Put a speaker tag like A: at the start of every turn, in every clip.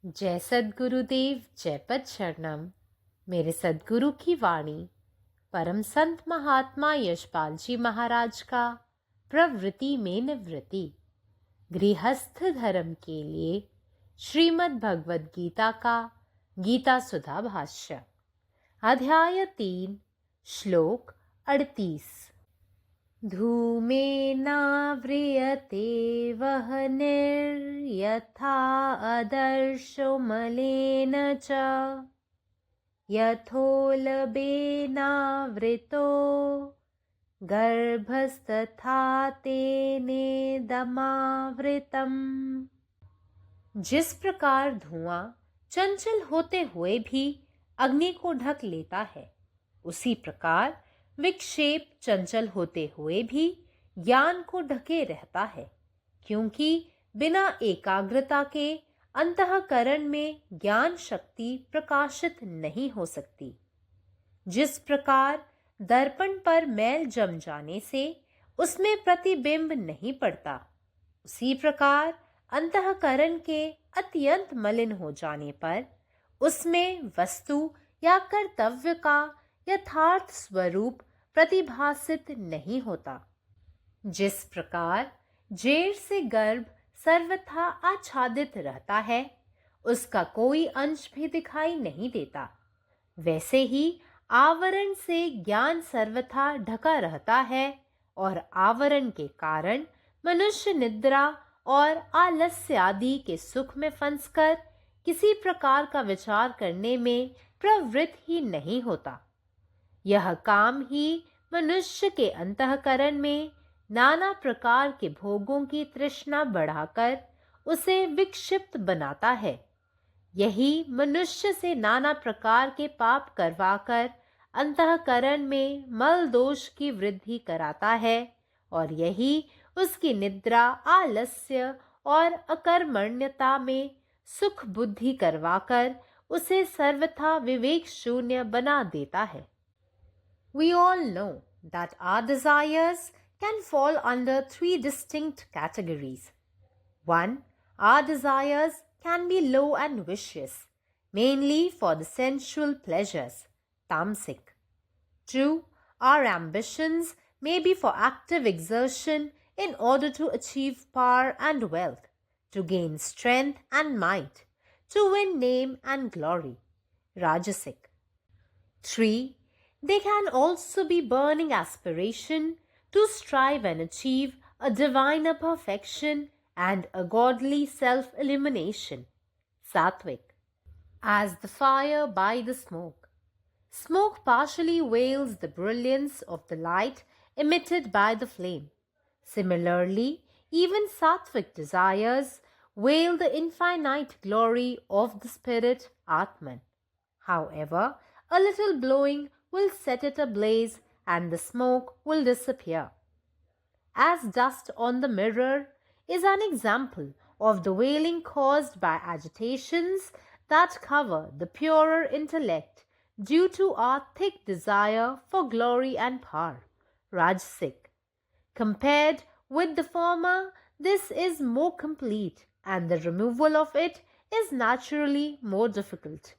A: जय सद्गुरुदेव, जय पद शरणम। मेरे सद्गुरु की वाणी परम संत महात्मा यशपाल जी महाराज का प्रवृत्ति में निवृत्ति गृहस्थ धर्म के लिए श्रीमद् भगवद गीता का गीता सुधा भाष्य अध्याय 3 श्लोक 38। धूमेनाव्रियते वह्निर्यथा आदर्शो मलेन च यथोल्बेनावृतो गर्भस्तथा तेनेदमावृतम्। जिस प्रकार धुआं चंचल होते हुए भी अग्नि को ढक लेता है, उसी प्रकार विक्षेप चंचल होते हुए भी ज्ञान को ढके रहता है, क्योंकि बिना एकाग्रता के अंतःकरण में ज्ञान शक्ति प्रकाशित नहीं हो सकती। जिस प्रकार दर्पण पर मैल जम जाने से उसमें प्रतिबिंब नहीं पड़ता, उसी प्रकार अंतःकरण के अत्यंत मलिन हो जाने पर उसमें वस्तु या कर्तव्य का यथार्थ स्वरूप प्रतिभासित नहीं होता। जिस प्रकार जेर से गर्भ सर्वथा आच्छादित रहता है, उसका कोई अंश भी दिखाई नहीं देता, वैसे ही आवरण से ज्ञान सर्वथा ढका रहता है और आवरण के कारण मनुष्य निद्रा और आलस्य आदि के सुख में फंसकर किसी प्रकार का विचार करने में प्रवृत्त ही नहीं होता। यह काम ही मनुष्य के अंतःकरण में नाना प्रकार के भोगों की तृष्णा बढ़ाकर उसे विक्षिप्त बनाता है। यही मनुष्य से नाना प्रकार के पाप करवाकर अंतःकरण में मल दोष की वृद्धि कराता है, और यही उसकी निद्रा, आलस्य और अकर्मण्यता में सुख बुद्धि करवाकर उसे सर्वथा विवेक शून्य बना देता है। We all know that our desires can fall under 3 distinct categories. 1. Our desires can be low and vicious, mainly for the sensual pleasures, tamasic. 2. Our ambitions may be for active exertion in order to achieve power and wealth, to gain strength and might, to win name and glory, rajasic. 3. They can also be burning aspiration to strive and achieve a diviner perfection and a godly self-illumination, sattvic. As the fire by the smoke. Smoke partially veils the brilliance of the light emitted by the flame. Similarly, even sattvic desires veil the infinite glory of the spirit Atman. However, a little blowing will set it ablaze and the smoke will disappear. As dust on the mirror is an example of the veiling caused by agitations that cover the purer intellect due to our thick desire for glory and power, rajasic. Compared with the former, this is more complete and the removal of it is naturally more difficult.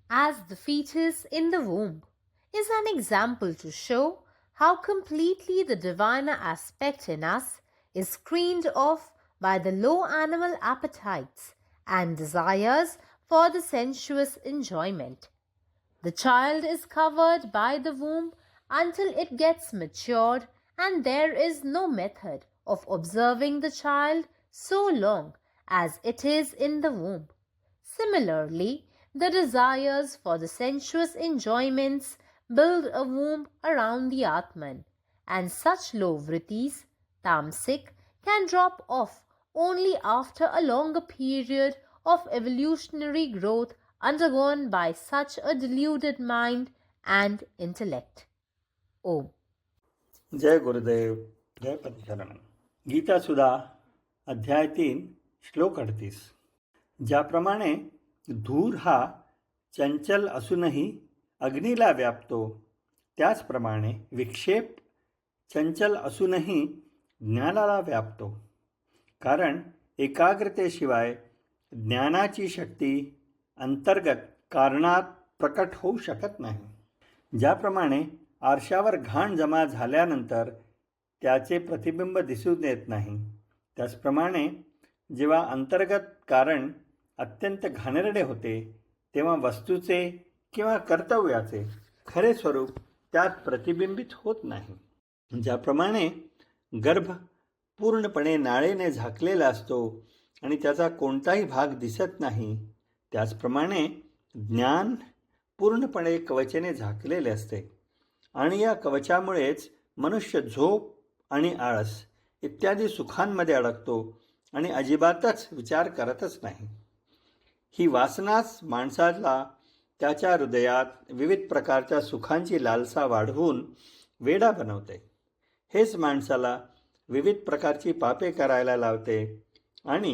A: As the fetus in the womb is an example to show how completely the diviner aspect in us is screened off by the low animal appetites and desires for the sensuous enjoyment. The child is covered by the womb until it gets matured, and there is no method of observing the child so long as it is in the womb. Similarly, the desires for the sensuous enjoyments build a womb around the Atman, and such low vrittis, tamasic, can drop off only after a longer period of evolutionary growth undergone by such a deluded mind and intellect. Om.
B: जय गुरुदेव, जय पदशरण। गीता सुधा अध्याय 3 श्लोक 38। ज्याप्रमाणे धूर हा चंचल असूनही अग्नीला व्यापतो, त्याचप्रमाणे विक्षेप चंचल असूनही ज्ञानाला व्यापतो. कारण एकाग्रतेशिवाय ज्ञानाची शक्ती अंतर्गत कारणात प्रकट होऊ शकत नाही. ज्याप्रमाणे आरशावर घाण जमा झाल्यानंतर त्याचे प्रतिबिंब दिसून येत नाही, त्याचप्रमाणे जेव्हा अंतर्गत कारण अत्यंत घाणेरडे होते तेव्हा वस्तूचे किंवा कर्तव्याचे खरे स्वरूप त्यात प्रतिबिंबित होत नाही. ज्याप्रमाणे गर्भ पूर्णपणे नाळेने झाकलेला असतो आणि त्याचा कोणताही भाग दिसत नाही, त्याचप्रमाणे ज्ञान पूर्णपणे कवचेने झाकलेले असते आणि या कवचामुळेच मनुष्य झोप आणि आळस इत्यादी सुखांमध्ये अडकतो आणि अजिबातच विचार करतच नाही. ही वासनाच माणसाला त्याच्या हृदयात विविध प्रकारच्या सुखांची लालसा वाढवून वेडा बनवते. हेच माणसाला विविध प्रकारची पापे करायला लावते आणि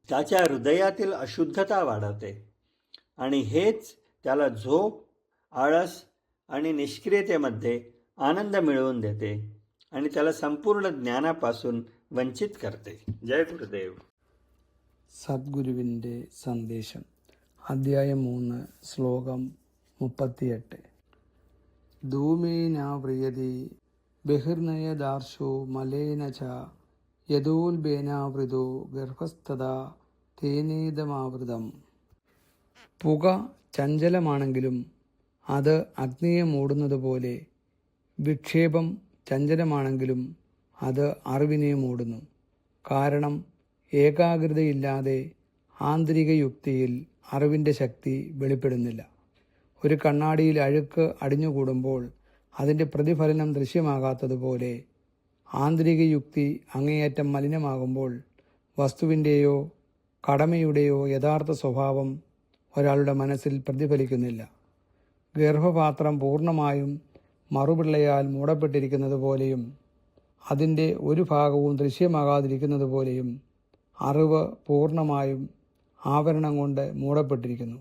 B: त्याच्या हृदयातील अशुद्धता वाढवते आणि हेच त्याला झोप, आळस आणि निष्क्रियतेमध्ये आनंद मिळवून देते आणि त्याला संपूर्ण ज्ञानापासून वंचित करते. जय गुरुदेव.
C: സദ്ഗുരുവിൻ്റെ സന്ദേശം. അധ്യായം 3, ശ്ലോകം 38. ധൂമേനാവ്രിയതി ബഹിർനയദാർശോ മലേന ച യദോൽബേനാവൃതോ ഗർഭസ്ഥതാ തേനേദമാവൃതം. പുക ചഞ്ചലമാണെങ്കിലും അത് അഗ്നിയെ മൂടുന്നതുപോലെ വിക്ഷേപം ചഞ്ചലമാണെങ്കിലും അത് അറിവിനെ മൂടുന്നു. കാരണം ഏകാഗ്രതയില്ലാതെ ആന്തരിക യുക്തിയിൽ അറിവിൻ്റെ ശക്തി വെളിപ്പെടുന്നില്ല. ഒരു കണ്ണാടിയിൽ അഴുക്ക് അടിഞ്ഞുകൂടുമ്പോൾ അതിൻ്റെ പ്രതിഫലനം ദൃശ്യമാകാത്തതുപോലെ ആന്തരിക യുക്തി അങ്ങേയറ്റം മലിനമാകുമ്പോൾ വസ്തുവിൻ്റെയോ കടമയുടെയോ യഥാർത്ഥ സ്വഭാവം ഒരാളുടെ മനസ്സിൽ പ്രതിഫലിക്കുന്നില്ല. ഗർഭപാത്രം പൂർണ്ണമായും മറുപിള്ളയാൽ മൂടപ്പെട്ടിരിക്കുന്നത് പോലെയും അതിൻ്റെ ഒരു ഭാഗവും ദൃശ്യമാകാതിരിക്കുന്നത് പോലെയും അറിവ് പൂർണ്ണമായും ആവരണം കൊണ്ട് മൂടപ്പെട്ടിരിക്കുന്നു.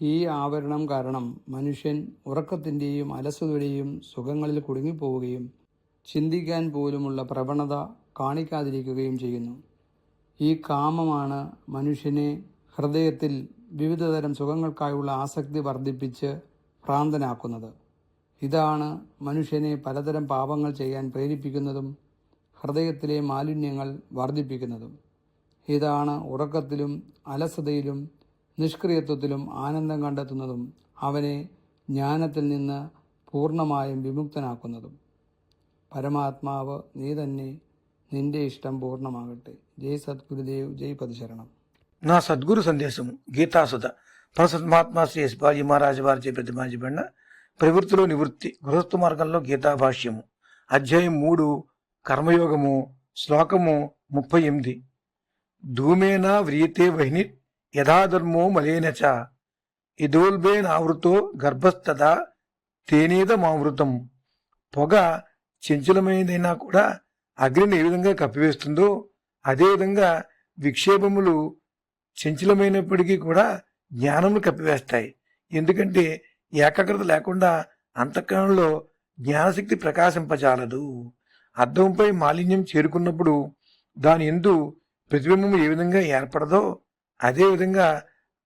C: ഈ ആവരണം കാരണം മനുഷ്യൻ ഉറക്കത്തിൻ്റെയും അലസതയുടെയും സുഖങ്ങളിൽ കുടുങ്ങിപ്പോവുകയും ചിന്തിക്കാൻ പോലുമുള്ള പ്രവണത കാണിക്കാതിരിക്കുകയും ചെയ്യുന്നു. ഈ കാമമാണ് മനുഷ്യനെ ഹൃദയത്തിൽ വിവിധതരം സുഖങ്ങൾക്കായുള്ള ആസക്തി വർദ്ധിപ്പിച്ച് ഭ്രാന്തനാക്കുന്നത്. ഇതാണ് മനുഷ്യനെ പലതരം പാപങ്ങൾ ചെയ്യാൻ പ്രേരിപ്പിക്കുന്നതും ഹൃദയത്തിലെ മാലിന്യങ്ങൾ വർദ്ധിപ്പിക്കുന്നതും. ഇതാണ് ഉറക്കത്തിലും അലസതയിലും നിഷ്ക്രിയത്വത്തിലും ആനന്ദം കണ്ടെത്തുന്നതും അവനെ ജ്ഞാനത്തിൽ നിന്ന് പൂർണ്ണമായും വിമുക്തനാക്കുന്നതും. പരമാത്മാവ് നീ തന്നെ, നിന്റെ ഇഷ്ടം പൂർണ്ണമാകട്ടെ. ജയ് സദ്ഗുരുദേവ്, జై పదిశరణం.
D: నా సద్గురు సందేశము గీతాసుధ పరసత్మాత్మ శ్రీ యశ్పాజీ మహారాజు వారిచే ప్రతిపాదించబడిన ప్రవృత్తిలో నివృత్తి గృహస్థు మార్గంలో గీతా భాష్యము అధ్యాయం 3 కర్మయోగము శ్లోకము 38. ధూమేన వ్రియతే వహ్ని యథాధర్మో మలేన చ ఇదోల్బేనావృతో గర్భస్థదా తేనేదమావృతం. పొగ చంచలమైనదైనా కూడా అగ్నిని ఏ విధంగా కప్పివేస్తుందో అదేవిధంగా విక్షేపములు చంచలమైనప్పటికీ కూడా జ్ఞానమును కప్పివేస్తాయి. ఎందుకంటే ఏకాగ్రత లేకుండా అంతఃకరణలో జ్ఞానశక్తి ప్రకాశింపజాలదు. అద్దంపై మాలిన్యం చేరుకున్నప్పుడు దాని యందు ప్రతిబింబము ఏ విధంగా ఏర్పడదో అదేవిధంగా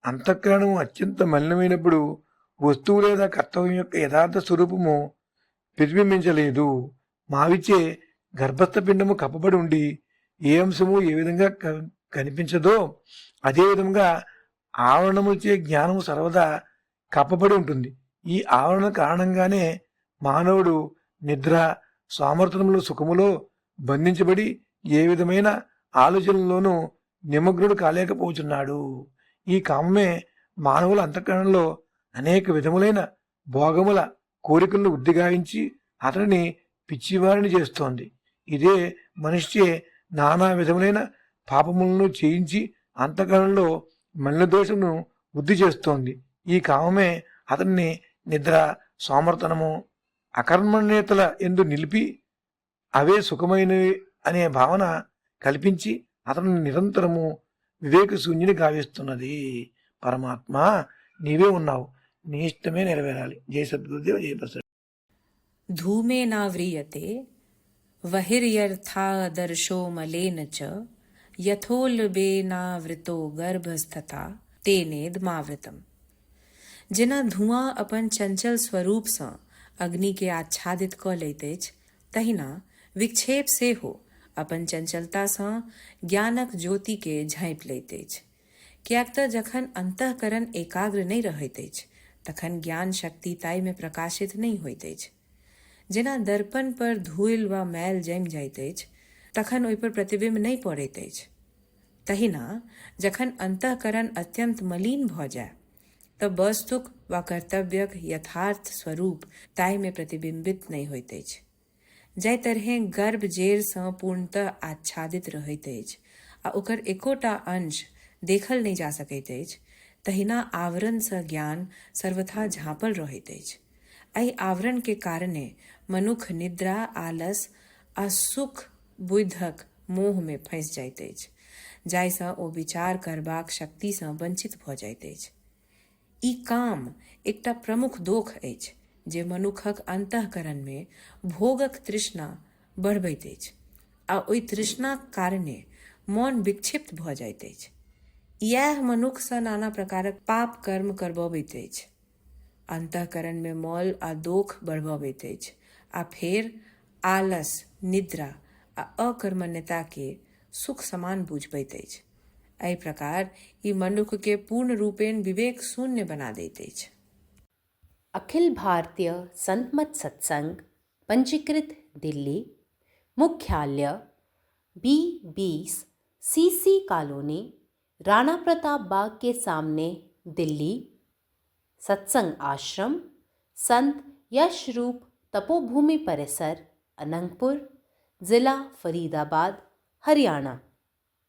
D: అంతఃకరణము అత్యంత మలినమైనప్పుడు వస్తువు లేదా కర్తవ్యం యొక్క యథార్థ స్వరూపము ప్రతిబింబించలేదు. మావిచే గర్భస్థ పిండము కప్పబడి ఉండి ఏ అంశము ఏ విధంగా కనిపించదో అదేవిధంగా ఆవరణముచే జ్ఞానము సర్వదా కప్పబడి ఉంటుంది. ఈ ఆవరణ కారణంగానే మానవుడు నిద్ర సామర్థ్యములో సుఖములో బంధించబడి ఏ విధమైన ఆలోచనల్లోనూ నిమగ్నుడు కాలేకపోతున్నాడు. ఈ కామమే మానవుల అంతఃకరణలో అనేక విధములైన భోగముల కోరికలను ఉద్దిగావించి అతనిని పిచ్చివారిని చేస్తోంది. ఇదే మనిషిచే నానా విధములైన పాపములను చేయించి అంతఃకరణలో మలిన దోషమును వృద్ధి చేస్తోంది. ఈ కామమే అతన్ని నిద్ర సోమర్తనము అకర్మణ్యతల ఎందు నిలిపి అవే సుఖమైనవి అనే భావన కల్పించి అతను నిరంతరము వివేక శూన్యుని గావిస్తున్నది. పరమాత్మ నీవే ఉన్నావు, నీ ఇష్టమే నెరవేరాలి. జై సద్గురుదేవ్, జై ప్రసాద్.
E: ధూమేనావ్రియతే వహిర్యర్థాదర్శో మలేన చ यथोल्बेनावृतो गर्भस्थता तेनेदमावृतम। जेना धुआं अपन चंचल स्वरूप सँ अग्नि के आच्छादित क लैत अछि, तहिना विक्षेप सेहो अपन चंचलता सँ ज्ञानक ज्योति के झाँपि लैत अछि। किएक तऽ जखन अंतःकरण एकाग्र नहि रहैत अछि तखन ज्ञान शक्ति ताहि में प्रकाशित नहीं होइत अछि। जेना दर्पण पर धूल वा मैल जमि जाइत अछि तखन ओहि पर प्रतिबिंब नहीं पड़ैत अछि, तहिना जखन अंतःकरण अत्यंत मलिन भऽ जाय तब वस्तुक वा कर्तव्यक यथार्थ स्वरूप ताहि में प्रतिबिंबित नहीं होइत अछि। जाहि तरहें गर्भ जेर सँ पूर्णतः आच्छादित रहैत अछि आ ओकर एकोटा अंश देखल नहीं जा सकैत अछि, तहिना आवरण सँ ज्ञान सर्वथा झाँपल रहैत अछि। एहि आवरण के कारणे मनुख निद्रा, आलस आ सुख बुद्धक मोह में फँसि जाइत अछि, जाहि सँ ओ विचार करबाक शक्ति सँ वंचित भऽ जाइत अछि। ई काम एकटा प्रमुख दोष अछि जे मनुखक अंतःकरण में भोगक तृष्णा बढ़बैत अछि आ ओहि तृष्णाक कारणे मन विक्षिप्त भऽ जाइत अछि। इएह मनुख सँ नाना प्रकारक पाप कर्म करबबैत अछि, अंतःकरण में मौल आ दोख बढ़बबैत अछि आ फेर आलस, निद्रा आ अकर्मण्यता के सुख समान बुझबैत अछि। एहि प्रकार ई मनुख के पूर्ण रूपेण विवेक शून्य बना दैत अछि।
A: अखिल भारतीय संत मत सत्संग पंजीकृत दिल्ली, मुख्यालय B20 CC colony, Rana Pratap Bagh के सामने, दिल्ली। सत्संग आश्रम संत यशरूप तपोभूमि परिसर, अनंगपुर, जिला फरीदाबाद, हरियाणा।